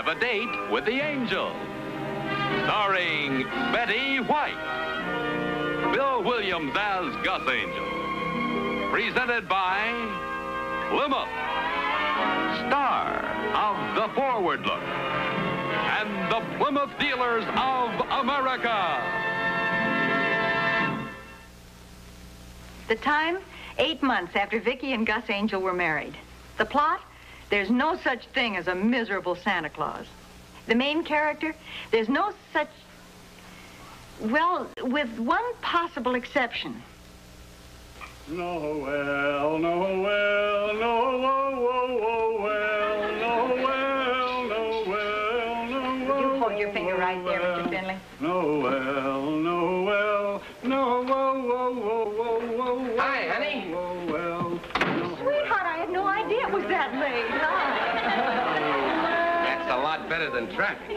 Have a Date with the Angel. Starring Betty White. Bill Williams as Gus Angel. Presented by Plymouth, star of The Forward Look, and the Plymouth Dealers of America. The time, 8 months after Vicky and Gus Angel were married. The plot, there's no such thing as a miserable Santa Claus. The main character, there's no such, well, with one possible exception. Noel, Noel, Noel, Noel, Noel, Noel, Noel. You hold your finger right there, Mr. Finley. Noel, Noel, Noel. Hi, honey. Noel. Sweetheart, I had no idea it was that late. That's a lot better than traffic.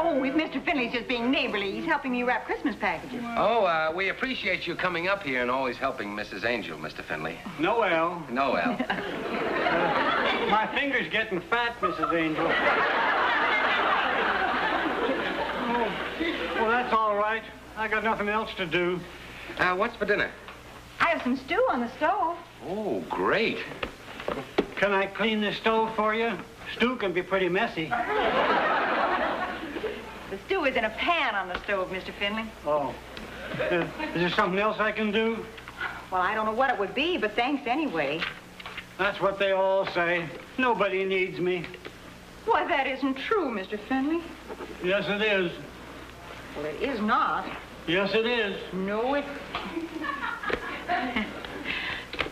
Oh, if Mr. Finley's just being neighborly. He's helping me wrap Christmas packages. Oh, we appreciate you coming up here and always helping Mrs. Angel, Mr. Finley. Noel. Noel. My finger's getting fat, Mrs. Angel. Oh, well, that's all right. I got nothing else to do. What's for dinner? I have some stew on the stove. Oh, great. Can I clean the stove for you? Stew can be pretty messy. The stew is in a pan on the stove, Mr. Finley. Oh. Is there something else I can do? Well, I don't know what it would be, but thanks anyway. That's what they all say. Nobody needs me. Why, that isn't true, Mr. Finley. Yes, it is. Well, it is not. Yes, it is. No, it...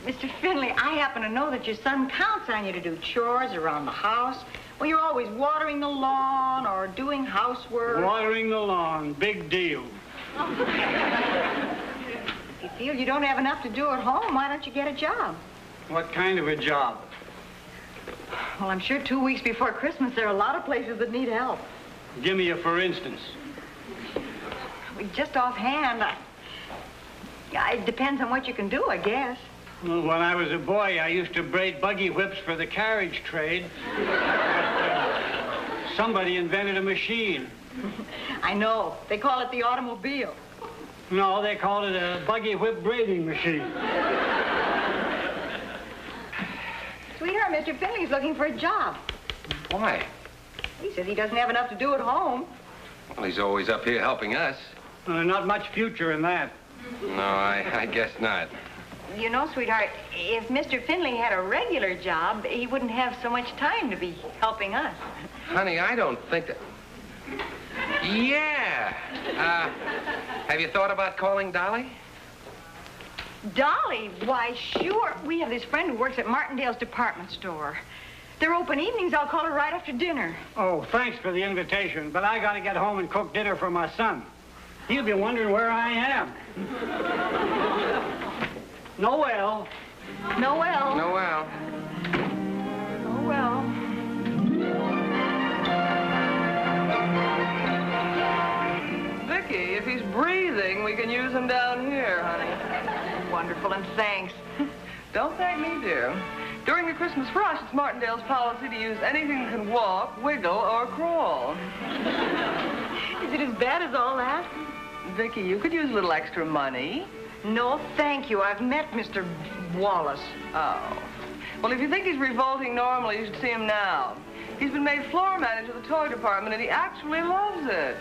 Mr. Finley, I happen to know that your son counts on you to do chores around the house. Well, you're always watering the lawn or doing housework. Watering the lawn. Big deal. If you feel you don't have enough to do at home, why don't you get a job? What kind of a job? Well, I'm sure 2 weeks before Christmas, there are a lot of places that need help. Give me a for instance. Just offhand, it depends on what you can do, I guess. Well, when I was a boy, I used to braid buggy whips for the carriage trade. Somebody invented a machine. I know. They call it the automobile. No, they called it a buggy whip braiding machine. Sweetheart, Mr. Finley's looking for a job. Why? He says he doesn't have enough to do at home. Well, he's always up here helping us. Not much future in that. No, I guess not. You know, sweetheart, if Mr. Finley had a regular job, he wouldn't have so much time to be helping us. Honey, I don't think that... Yeah. Have you thought about calling Dolly? Dolly? Why, sure. We have this friend who works at Martindale's department store. They're open evenings. I'll call her right after dinner. Oh, thanks for the invitation, but I gotta get home and cook dinner for my son. He'll be wondering where I am. Noel. Noel. Noel. Noel. Vicky, if he's breathing, we can use him down here, honey. Wonderful, and thanks. Don't thank me, dear. During the Christmas rush, it's Martindale's policy to use anything that can walk, wiggle, or crawl. Is it as bad as all that? Vicky, you could use a little extra money. No, thank you. I've met Mr. Wallace. Oh. Well, if you think he's revolting normally, you should see him now. He's been made floor manager of the toy department, and he actually loves it.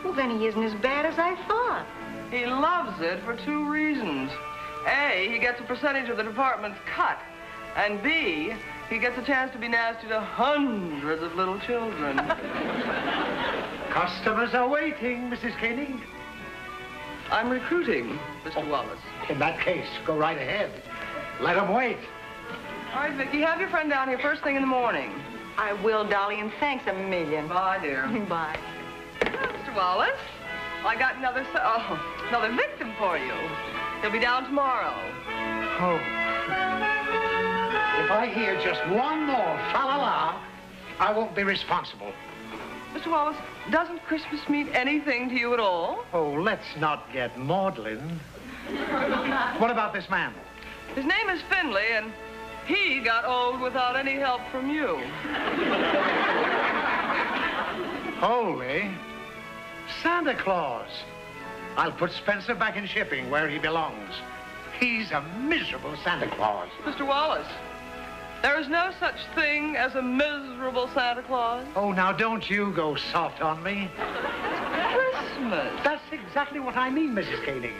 Well, then he isn't as bad as I thought. He loves it for 2 reasons. A, he gets a percentage of the department's cut. And B, he gets a chance to be nasty to hundreds of little children. Customers are waiting, Mrs. Koenig. I'm recruiting, Mr. Wallace. In that case, go right ahead. Let them wait. All right, Vicky, have your friend down here first thing in the morning. I will, Dolly, and thanks a million. Bye, dear. Bye. Mr. Wallace, I got another victim for you. He'll be down tomorrow. Oh. If I hear just one more fa-la-la, I won't be responsible. Mr. Wallace, doesn't Christmas mean anything to you at all? Oh, let's not get maudlin. What about this man? His name is Finley, and He got old without any help from you. Holy Santa Claus. I'll put Spencer back in shipping where he belongs. He's a miserable Santa Claus. Mr. Wallace, there is no such thing as a miserable Santa Claus. Oh, now don't you go soft on me. Christmas. That's exactly what I mean, Mrs. Koenig.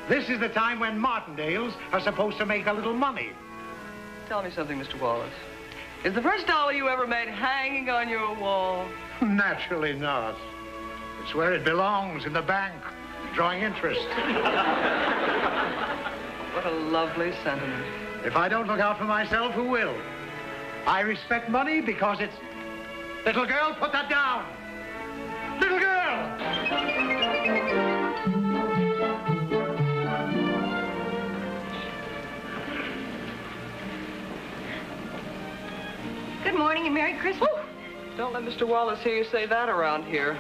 This is the time when Martindales are supposed to make a little money. Tell me something, Mr. Wallace. Is the first dollar you ever made hanging on your wall? Naturally not. It's where it belongs, in the bank, drawing interest. What a lovely sentiment. If I don't look out for myself, who will? I respect money because it's... Little girl, put that down! Little girl! Good morning and Merry Christmas. Don't let Mr. Wallace hear you say that around here.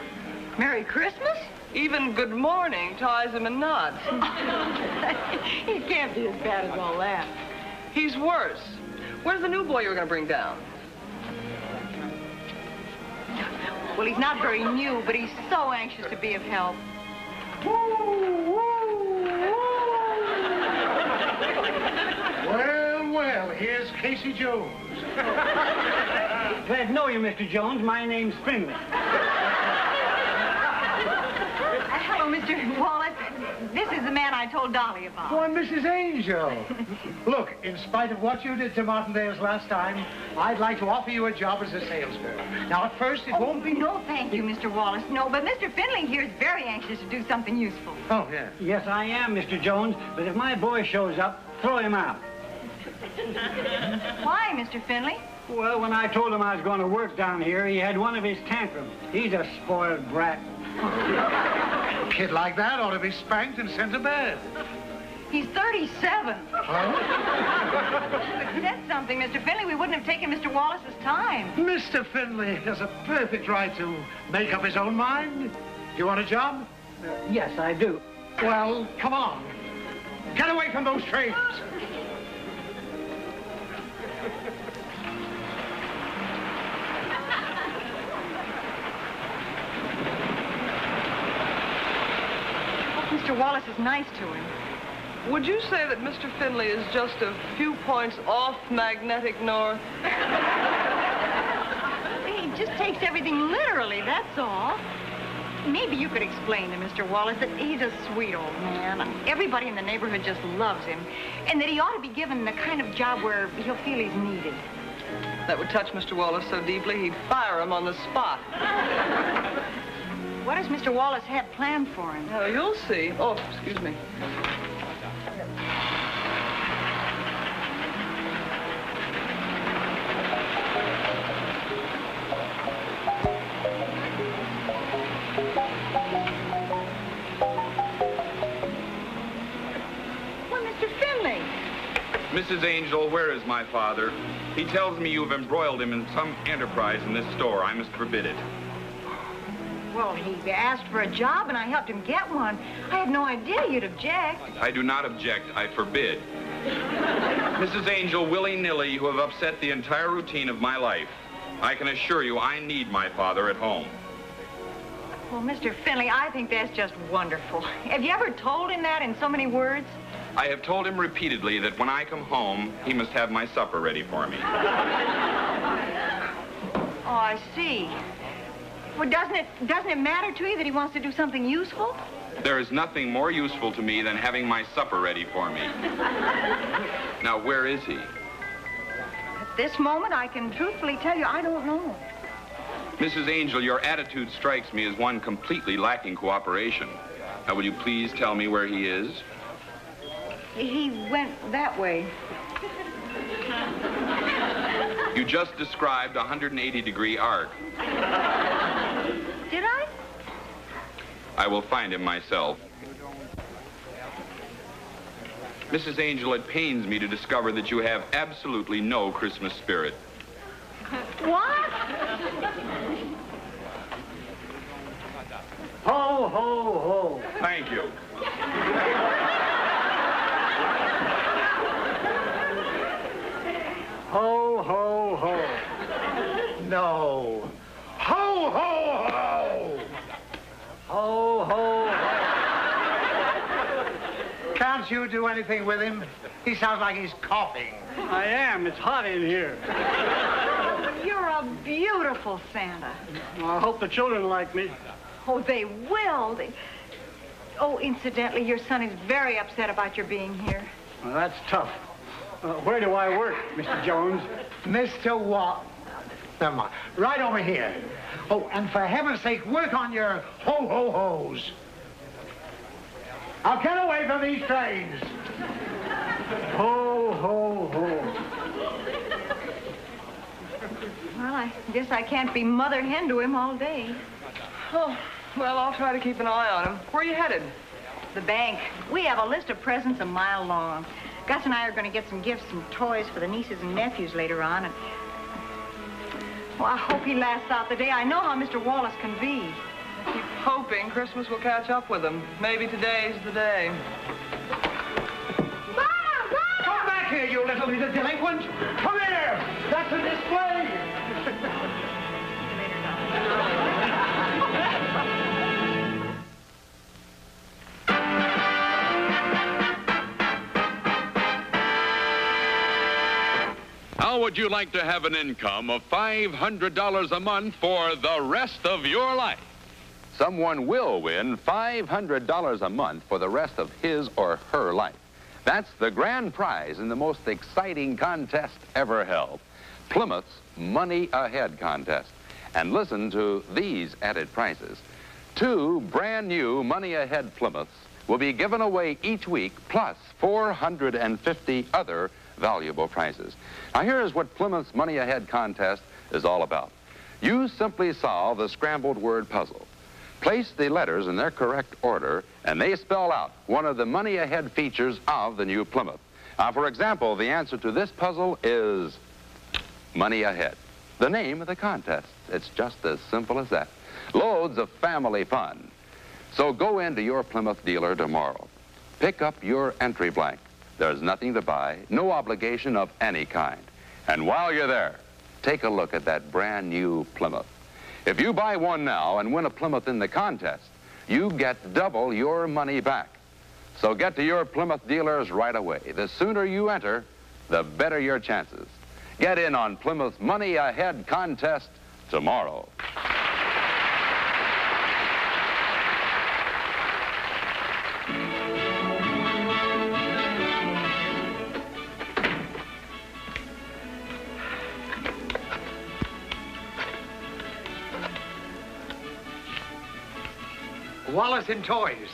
Merry Christmas? Even good morning ties him in knots. He can't be as bad as all that. He's worse. Where's the new boy you were going to bring down? Well, he's not very new, but he's so anxious to be of help. Well, here's Casey Jones. Glad to know you, Mr. Jones. My name's Finley. Hello, Mr. Wallace. This is the man I told Dolly about. Why, Mrs. Angel. Look, in spite of what you did to Martindale's last time, I'd like to offer you a job as a salesgirl. Now, at first, it won't be... No, thank you, Mr. Wallace. No, but Mr. Finley here is very anxious to do something useful. Oh, yeah. Yes, I am, Mr. Jones. But if my boy shows up, throw him out. Why, Mr. Finley? Well, when I told him I was going to work down here, he had one of his tantrums. He's a spoiled brat. A kid like that ought to be spanked and sent to bed. He's 37. Huh? That's something, Mr. Finley. We wouldn't have taken Mr. Wallace's time. Mr. Finley has a perfect right to make up his own mind. Do you want a job? Yes, I do. Well, come along. Get away from those trains. Mr. Wallace is nice to him. Would you say that Mr. Finley is just a few points off magnetic north? He just takes everything literally, that's all. Maybe you could explain to Mr. Wallace that he's a sweet old man. Everybody in the neighborhood just loves him. And that he ought to be given the kind of job where he'll feel he's needed. That would touch Mr. Wallace so deeply, he'd fire him on the spot. What does Mr. Wallace have planned for him? Oh, you'll see. Oh, excuse me. Well, Mr. Finley. Mrs. Angel, where is my father? He tells me you've embroiled him in some enterprise in this store. I must forbid it. Well, he asked for a job, and I helped him get one. I had no idea you'd object. I do not object. I forbid. Mrs. Angel, willy-nilly, you have upset the entire routine of my life. I can assure you I need my father at home. Well, Mr. Finley, I think that's just wonderful. Have you ever told him that in so many words? I have told him repeatedly that when I come home, he must have my supper ready for me. Oh, I see. Well, doesn't it matter to you that he wants to do something useful? There is nothing more useful to me than having my supper ready for me. Now, where is he? At this moment, I can truthfully tell you I don't know. Mrs. Angel, your attitude strikes me as one completely lacking cooperation. Now, will you please tell me where he is? He went that way. You just described a 180-degree arc. Did I? I will find him myself. Mrs. Angel, it pains me to discover that you have absolutely no Christmas spirit. What? Ho, ho, ho. Thank you. don't you do anything with him? He sounds like he's coughing. I am. It's hot in here. You're a beautiful Santa. Well, I hope the children like me. Oh, they will. Oh, incidentally, your son is very upset about your being here. Well, that's tough. Where do I work, Mr. Jones? Mr. What? Never mind. Right over here. Oh, and for heaven's sake, work on your ho-ho-hos. Now get away from these trains. Ho, ho, ho. Well, I guess I can't be mother hen to him all day. Oh, well, I'll try to keep an eye on him. Where are you headed? The bank. We have a list of presents a mile long. Gus and I are going to get some gifts and toys for the nieces and nephews later on. And well, I hope he lasts out the day. I know how Mr. Wallace can be. I keep hoping Christmas will catch up with him. Maybe today's the day. Mom! Come back here, you little delinquent. Come here. That's a display. How would you like to have an income of $500 a month for the rest of your life? Someone will win $500 a month for the rest of his or her life. That's the grand prize in the most exciting contest ever held, Plymouth's Money Ahead contest. And listen to these added prizes. 2 brand new Money Ahead Plymouths will be given away each week, plus 450 other valuable prizes. Now here's what Plymouth's Money Ahead contest is all about. You simply solve the scrambled word puzzle. Place the letters in their correct order, and they spell out one of the Money Ahead features of the new Plymouth. Now, for example, the answer to this puzzle is Money Ahead, the name of the contest. It's just as simple as that. Loads of family fun. So go into your Plymouth dealer tomorrow. Pick up your entry blank. There's nothing to buy, no obligation of any kind. And while you're there, take a look at that brand new Plymouth. If you buy one now and win a Plymouth in the contest, you get double your money back. So get to your Plymouth dealers right away. The sooner you enter, the better your chances. Get in on Plymouth's Money Ahead contest tomorrow. Wallace in toys.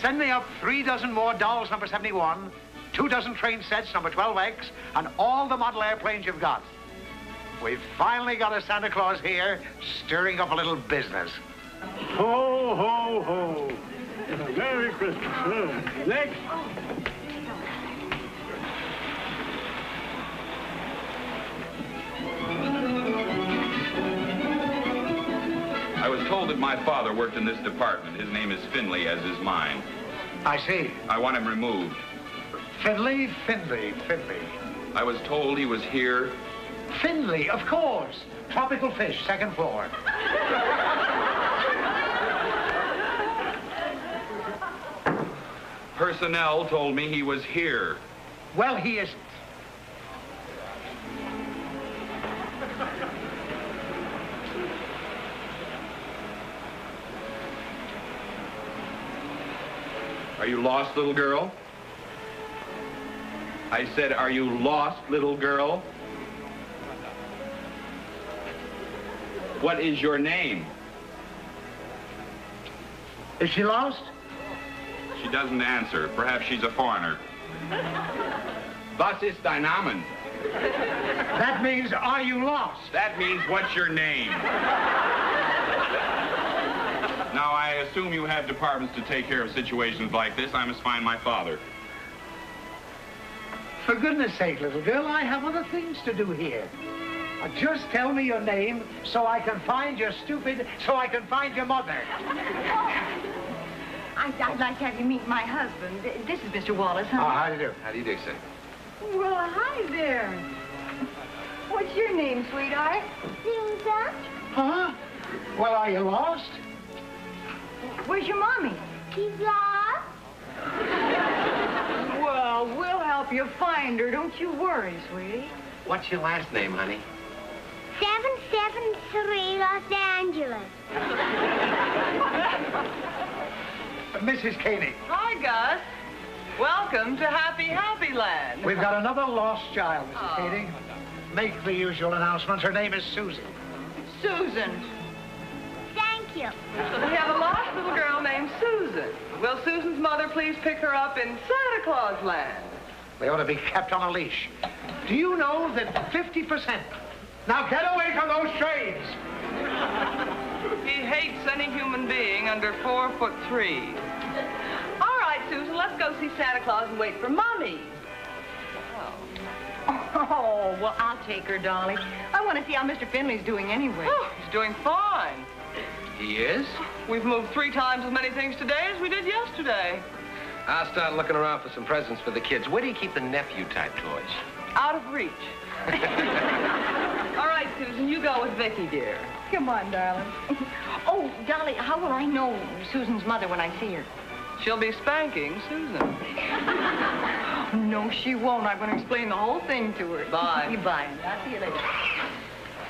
Send me up 3 dozen more dolls, number 71, 2 dozen train sets, number 12X, and all the model airplanes you've got. We've finally got a Santa Claus here, stirring up a little business. Ho, ho, ho. Merry Christmas. Next. I was told that my father worked in this department. His name is Finley, as is mine. I see. I want him removed. Finley. I was told he was here. Finley, of course. Tropical fish, 2nd floor. Personnel told me he was here. Well, he isn't. Are you lost, little girl? I said, are you lost, little girl? What is your name? Is she lost? She doesn't answer. Perhaps she's a foreigner. Was ist dein Name? That means, are you lost? That means, what's your name? Now, I assume you have departments to take care of situations like this. I must find my father. For goodness sake, little girl, I have other things to do here. Just tell me your name so I can find your mother. I'd like to have you meet my husband. This is Mr. Wallace, huh? Oh, how do you do? How do you do, sir? Well, hi there. What's your name, sweetheart? Lisa? Huh? Well, are you lost? Where's your mommy? She's lost? up. You'll find her. Don't you worry, sweetie. What's your last name, honey? 773 Los Angeles. Mrs. Caney. Hi, Gus. Welcome to Happy, Happy Land. We've got another lost child, Mrs. Caney. Make the usual announcement. Her name is Susan. Susan. Thank you. We have a lost little girl named Susan. Will Susan's mother please pick her up in Santa Claus Land? They ought to be kept on a leash. Do you know that 50%... Now get away from those trains! He hates any human being under 4'3". All right, Susan, let's go see Santa Claus and wait for Mommy. Oh, well, I'll take her, Dolly. I want to see how Mr. Finley's doing anyway. Oh, he's doing fine. He is? We've moved 3 times as many things today as we did yesterday. I'll start looking around for some presents for the kids. Where do you keep the nephew-type toys? Out of reach. All right, Susan, you go with Vicky, dear. Come on, darling. Oh, Dolly, how will I know Susan's mother when I see her? She'll be spanking Susan. No, she won't. I'm going to explain the whole thing to her. Bye. Bye. I'll see you later.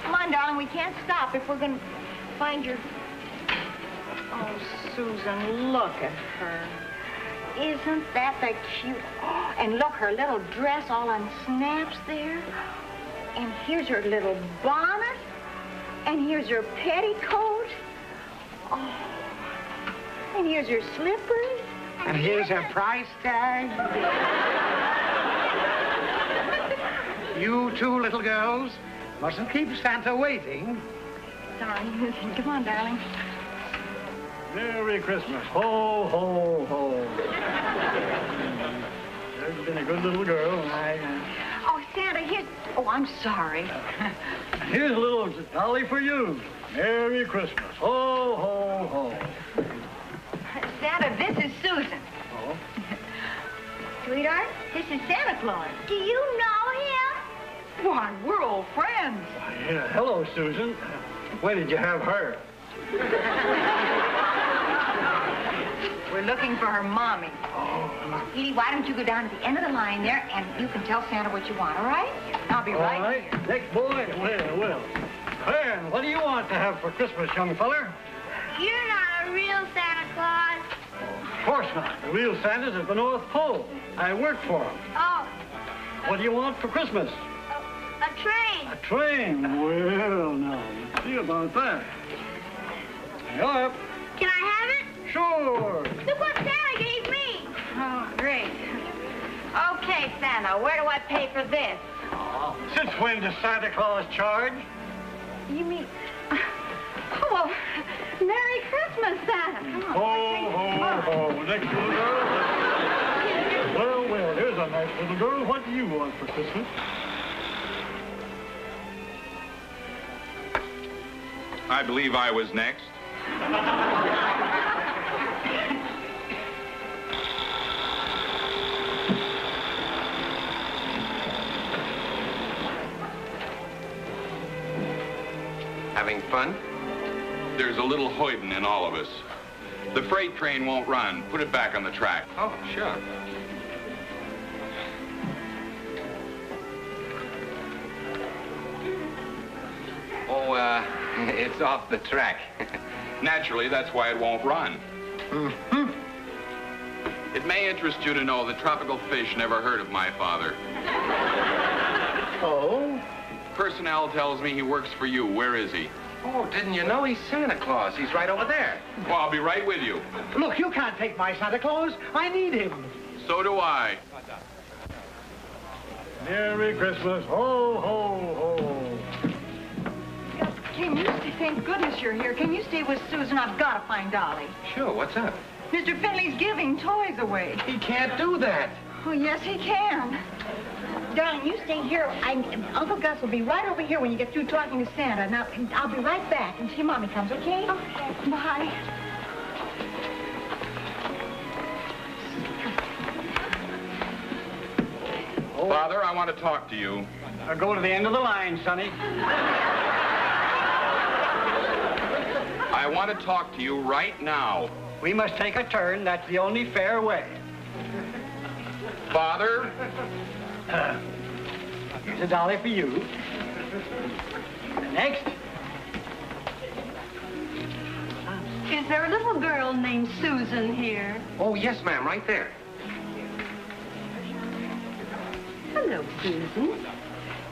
Come on, darling. We can't stop if we're going to find your... Oh, Susan, look at her. Isn't that the cute... Oh, and look, her little dress all on snaps there. And here's her little bonnet. And here's her petticoat. Oh. And here's her slippers. And here's her price tag. You two little girls mustn't keep Santa waiting. Sorry. Come on, darling. Merry Christmas. Ho, ho, ho. There's been a good little girl. Oh, Santa, here's... Oh, I'm sorry. Here's a little dolly for you. Merry Christmas. Ho, ho, ho. Santa, this is Susan. Oh? Sweetheart, this is Santa Claus. Do you know him? Why, we're old friends. Yeah, hello, Susan. When did you have her? We're looking for her mommy. Oh. Edie, why don't you go down to the end of the line there and you can tell Santa what you want, all right? I'll be All right. here. Next boy. Well. Kern, what do you want to have for Christmas, young feller? You're not a real Santa Claus. Of course not. The real Santa's at the North Pole. I work for him. Oh, What do you want for Christmas? a train. A train. Well, now, let's see about that. Yup. Can I have it? Sure. Look what Santa gave me. Oh, great. Okay, Santa, where do I pay for this? Since when does Santa Claus charge? You mean... Oh, well, Merry Christmas, Santa. Come on. Ho, ho, ho. Next little girl. Well, here's a nice little girl. What do you want for Christmas? I believe I was next. Having fun? There's a little hoidin' in all of us. The freight train won't run. Put it back on the track. Oh, sure. Oh, it's off the track. Naturally, that's why it won't run. Mm-hmm. It may interest you to know that tropical fish never heard of my father. Oh? Personnel tells me he works for you. Where is he? Oh, didn't you know he's Santa Claus? He's right over there. Well, I'll be right with you. Look, you can't take my Santa Claus. I need him. So do I. Merry Christmas. Ho, ho, ho. Can you stay? Thank goodness you're here. Can you stay with Susan? I've got to find Dolly. Sure, what's up? Mr. Finley's giving toys away. He can't do that. Oh, yes, he can. Darling, you stay here. Uncle Gus will be right over here when you get through talking to Santa. Now, I'll be right back until Mommy comes, okay? Okay. Bye. Father, I want to talk to you. Go to the end of the line, Sonny. I want to talk to you right now. We must take a turn. That's the only fair way. Father. Here's a dolly for you. Next. Is there a little girl named Susan here? Oh, yes, ma'am, right there. Hello, Susan.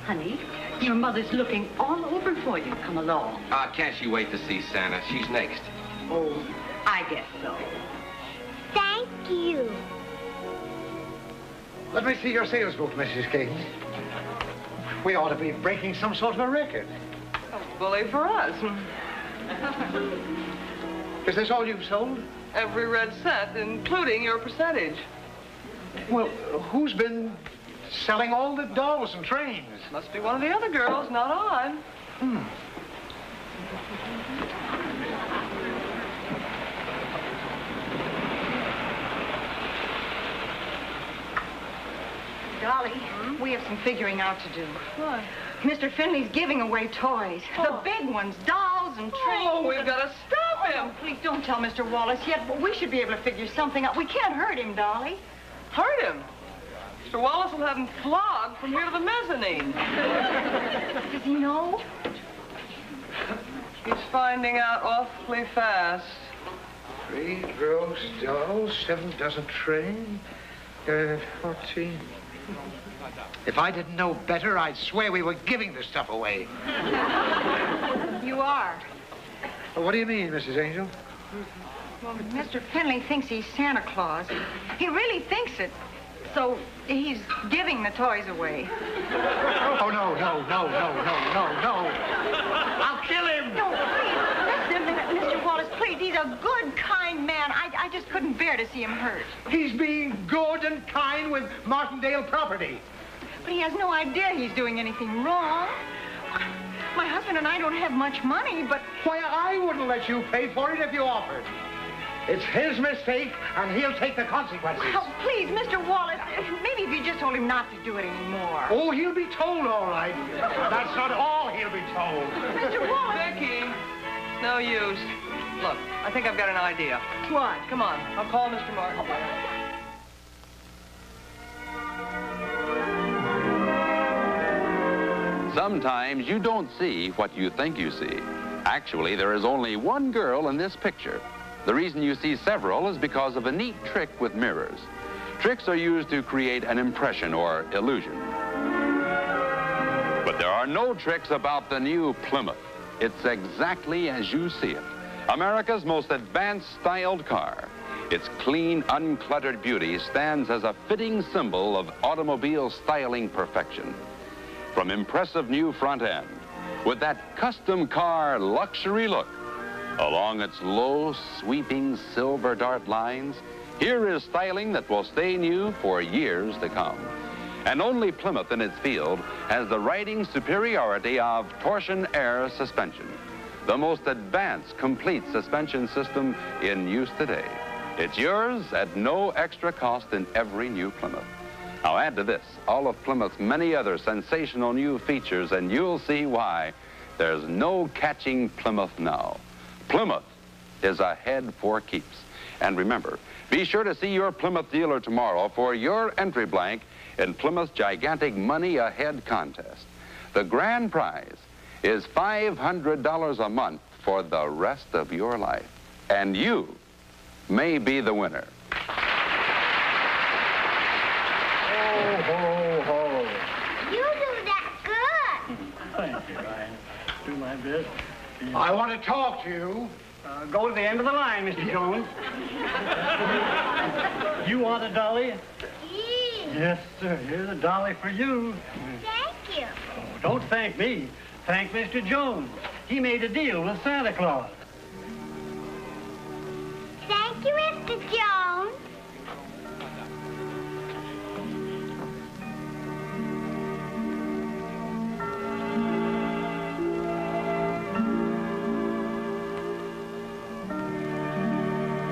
Honey, your mother's looking all over for you. Come along. Can't she wait to see Santa? She's next. Oh, I guess so. Thank you. Let me see your sales book, Mrs. King. We ought to be breaking some sort of a record. Bully for us. Is this all you've sold? Every red cent, including your percentage. Well, who's been selling all the dolls and trains? Must be one of the other girls, not I. Dolly, we have some figuring out to do. What? Mr. Finley's giving away toys. The big ones, dolls and trains. Oh, we've got to stop him. No, please don't tell Mr. Wallace yet, but we should be able to figure something out. We can't hurt him, Dolly. Hurt him. Mr. Wallace will have him flogged from here to the mezzanine. Does he know? He's finding out awfully fast. 3 gross dolls, 7 dozen train, 14. If I didn't know better, I'd swear we were giving the stuff away. You are. What do you mean, Mrs. Angel? Well, Mr. Finley thinks he's Santa Claus. He really thinks it. So he's giving the toys away. Oh, no. I'll kill him. No, please, listen, Mr. Wallace, please. He's a good, kind man. I just couldn't bear to see him hurt. He's being good and kind with Martindale property. But he has no idea he's doing anything wrong. My husband and I don't have much money, but... Why, I wouldn't let you pay for it if you offered. It's his mistake, and he'll take the consequences. Oh, please, Mr. Wallace, maybe if you just told him not to do it anymore. Oh, he'll be told, all right. That's not all he'll be told. Mr. Wallace! Vicky, no use. Look, I think I've got an idea. What? Come on, I'll call Mr. Martin. Sometimes you don't see what you think you see. Actually, there is only one girl in this picture. The reason you see several is because of a neat trick with mirrors. Tricks are used to create an impression or illusion. But there are no tricks about the new Plymouth. It's exactly as you see it. America's most advanced styled car. Its clean, uncluttered beauty stands as a fitting symbol of automobile styling perfection. From impressive new front end, with that custom car luxury look, along its low, sweeping silver dart lines, here is styling that will stay new for years to come. And only Plymouth in its field has the riding superiority of torsion air suspension, the most advanced, complete suspension system in use today. It's yours at no extra cost in every new Plymouth. Now add to this all of Plymouth's many other sensational new features, and you'll see why there's no catching Plymouth now. Plymouth is ahead for keeps. And remember, be sure to see your Plymouth dealer tomorrow for your entry blank in Plymouth's gigantic Money Ahead contest. The grand prize is $500 a month for the rest of your life. And you may be the winner. Ho, ho, ho. You do that good. Thank you, Ryan. Do my best. I want to talk to you. Go to the end of the line, Mr. Jones. You want a dolly? Yes, sir. Here's a dolly for you. Thank you. Oh, don't thank me. Thank Mr. Jones. He made a deal with Santa Claus. Thank you, Mr. Jones.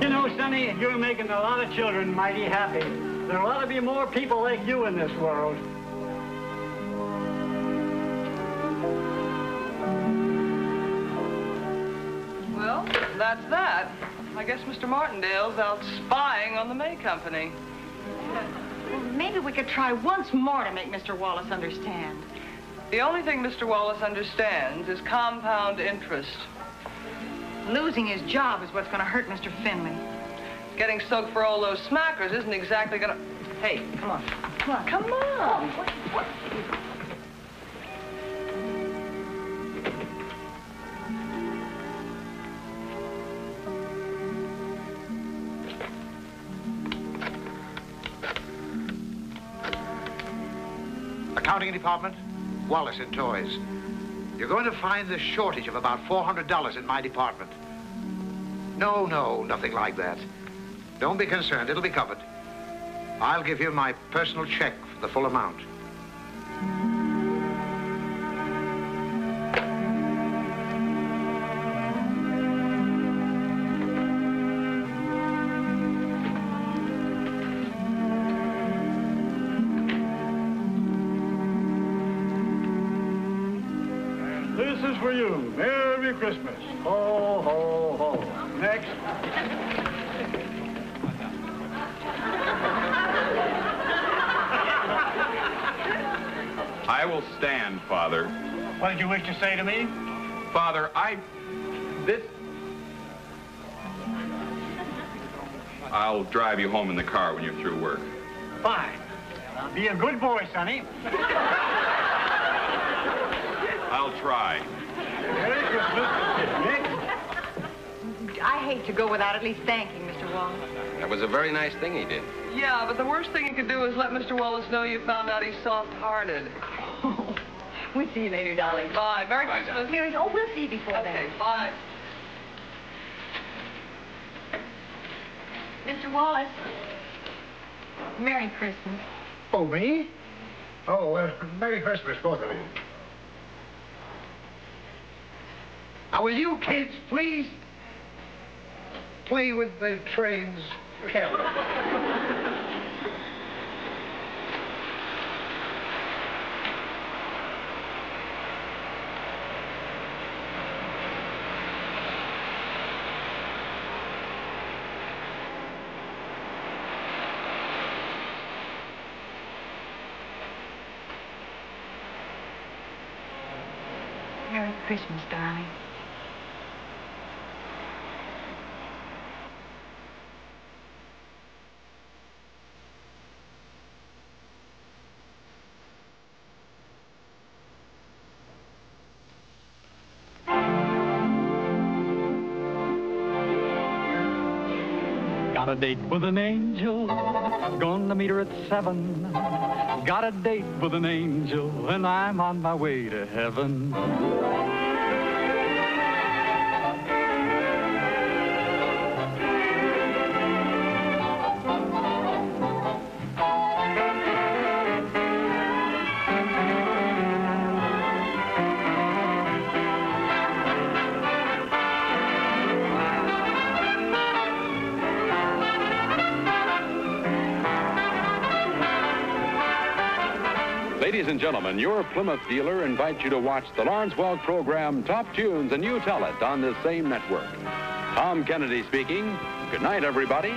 You know, Sonny, you're making a lot of children mighty happy. There ought to be more people like you in this world. Well, that's that. I guess Mr. Martindale's out spying on the May Company. Well, maybe we could try once more to make Mr. Wallace understand. The only thing Mr. Wallace understands is compound interest. Losing his job is what's going to hurt Mr. Finley. Getting soaked for all those smackers isn't exactly gonna... Hey, come on. Come on. Come on. What? Accounting department, Wallace in toys. You're going to find the shortage of about $400 in my department. No, nothing like that. Don't be concerned, it'll be covered. I'll give you my personal check for the full amount. This is for you. Merry Christmas. Ho, ho, ho. Next. I will stand, Father. What did you wish to say to me? Father, I'll drive you home in the car when you're through work. Fine. Now, be a good boy, Sonny. I'll try. Merry Christmas. Next. I hate to go without at least thanking Mr. Wallace. That was a very nice thing he did. Yeah, but the worst thing you could do is let Mr. Wallace know you found out he's soft-hearted. We'll see you later, darling. Bye. Merry Christmas. Mary, oh, we'll see you before then. Okay, bye. Mr. Wallace, Merry Christmas. Oh, me? Oh, Merry Christmas, both of you. Now, will you kids please play with the trains carefully? Merry Christmas, darling. Got a date with an angel, gonna meet her at 7. Got a date with an angel, and I'm on my way to heaven. Ladies and gentlemen, your Plymouth dealer invites you to watch the Lawrence Welk program Top Tunes, and you tell it on this same network. Tom Kennedy speaking. Good night, everybody.